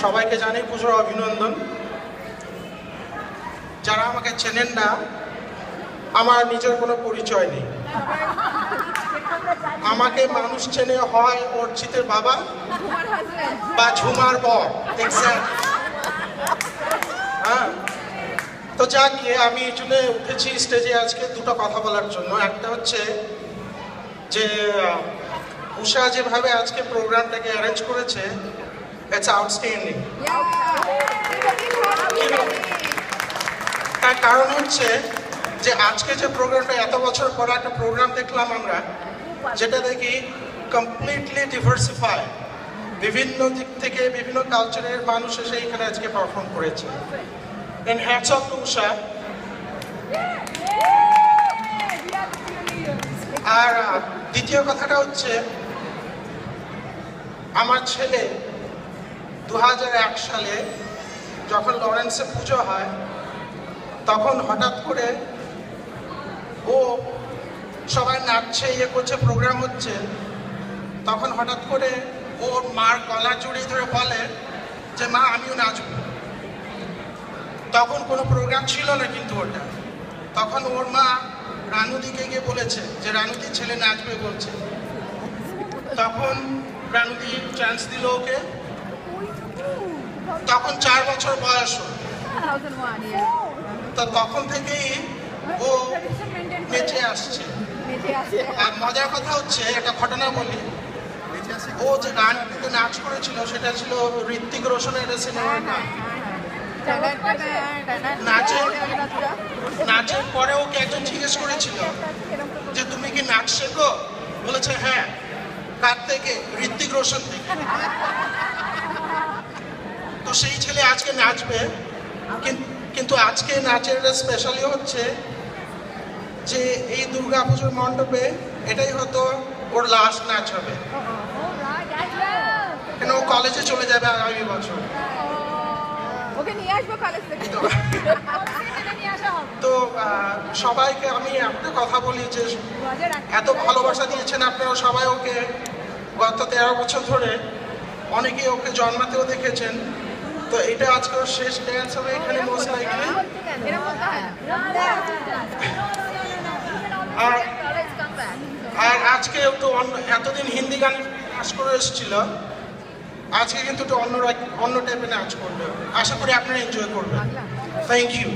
সবাইকে জানাই পুজোর অভিনন্দন। যারা আমাকে চেনেন না, আমার নিজের কোনো পরিচয় নেই। আমাকে মানুষ চেনে হয় অর্চিতের বাবা বা ঝুমার বর। হ্যাঁ, তো যাক গিয়ে আমি এই জন্য উঠেছি স্টেজে আজকে দুটো কথা বলার জন্য। একটা হচ্ছে যে উষা যেভাবে আজকে প্রোগ্রামটাকে অ্যারেঞ্জ করেছে, ইটস আউটস্ট্যান্ডিং। তার কারণ হচ্ছে যে আজকে যে প্রোগ্রামটা, এত বছর পরে একটা প্রোগ্রাম দেখলাম আমরা, যেটা দেখি কমপ্লিটলি ডিভার্সিফাই, বিভিন্ন দিক থেকে বিভিন্ন কালচারের মানুষ এসে এখানে আজকে পারফর্ম করেছে। এন্ড হ্যাটস অফ টু উষা। আর দ্বিতীয় কথাটা হচ্ছে, আমার ছেলে 2001 সালে যখন লরেন্সে পুজো হয়, তখন হঠাৎ করে ও সবাই নাচছে, ইয়ে করছে, প্রোগ্রাম হচ্ছে, তখন হঠাৎ করে ওর মার গলা জড়িয়ে ধরে বলে যে মা আমিও নাচবো। তখন কোনো প্রোগ্রাম ছিল না কিন্তু ওটা। তখন ওর মা রানুদিকে গিয়ে বলেছে যে রানুদির ছেলে নাচবে বলছে। তখন রানুদি চান্স দিল ওকে। তখন 4 বছর বয়স। তো তখন থেকেই ও নেচে আসছে। আর মজার কথা হচ্ছে, একটা ঘটনা বলি, ও যে গানটিতে নাচ করেছিল সেটা ছিল ঋত্বিক রোশনের সিনেমার গান। নাচের পরে ওকে একজন জিজ্ঞেস করেছিল যে তুমি কি নাচ শেখো? বলেছে হ্যাঁ। কার থেকে? ঋত্বিক রোশন থেকে। তো সেই ছেলে আজকে নাচবে, কিন্তু আজকে নাচের স্পেশালি হচ্ছে যে এই দুর্গাপুজোর মণ্ডপে এটাই হয়তো ওর লাস্ট নাচ হবে, কেন ও কলেজে চলে যাবে আগামী বছর। তো সবাইকে আমি একটা কথা বলি যে এত ভালোবাসা দিয়েছেন আপনারা সবাই ওকে। গত 13 বছর ধরে অনেকেই ওকে জন্মাতেও দেখেছেন। তো এটা আজকে ওর শেষ ড্যান্স হবে এখানে মোস্ট লাইকলি। আর আজকে একটু এতদিন হিন্দি গানের নাচ করে এসেছিল, আজকে কিন্তু একটু অন্য টাইপের নাচ করবে। আশা করি আপনারা এনজয় করবেন। Thank you.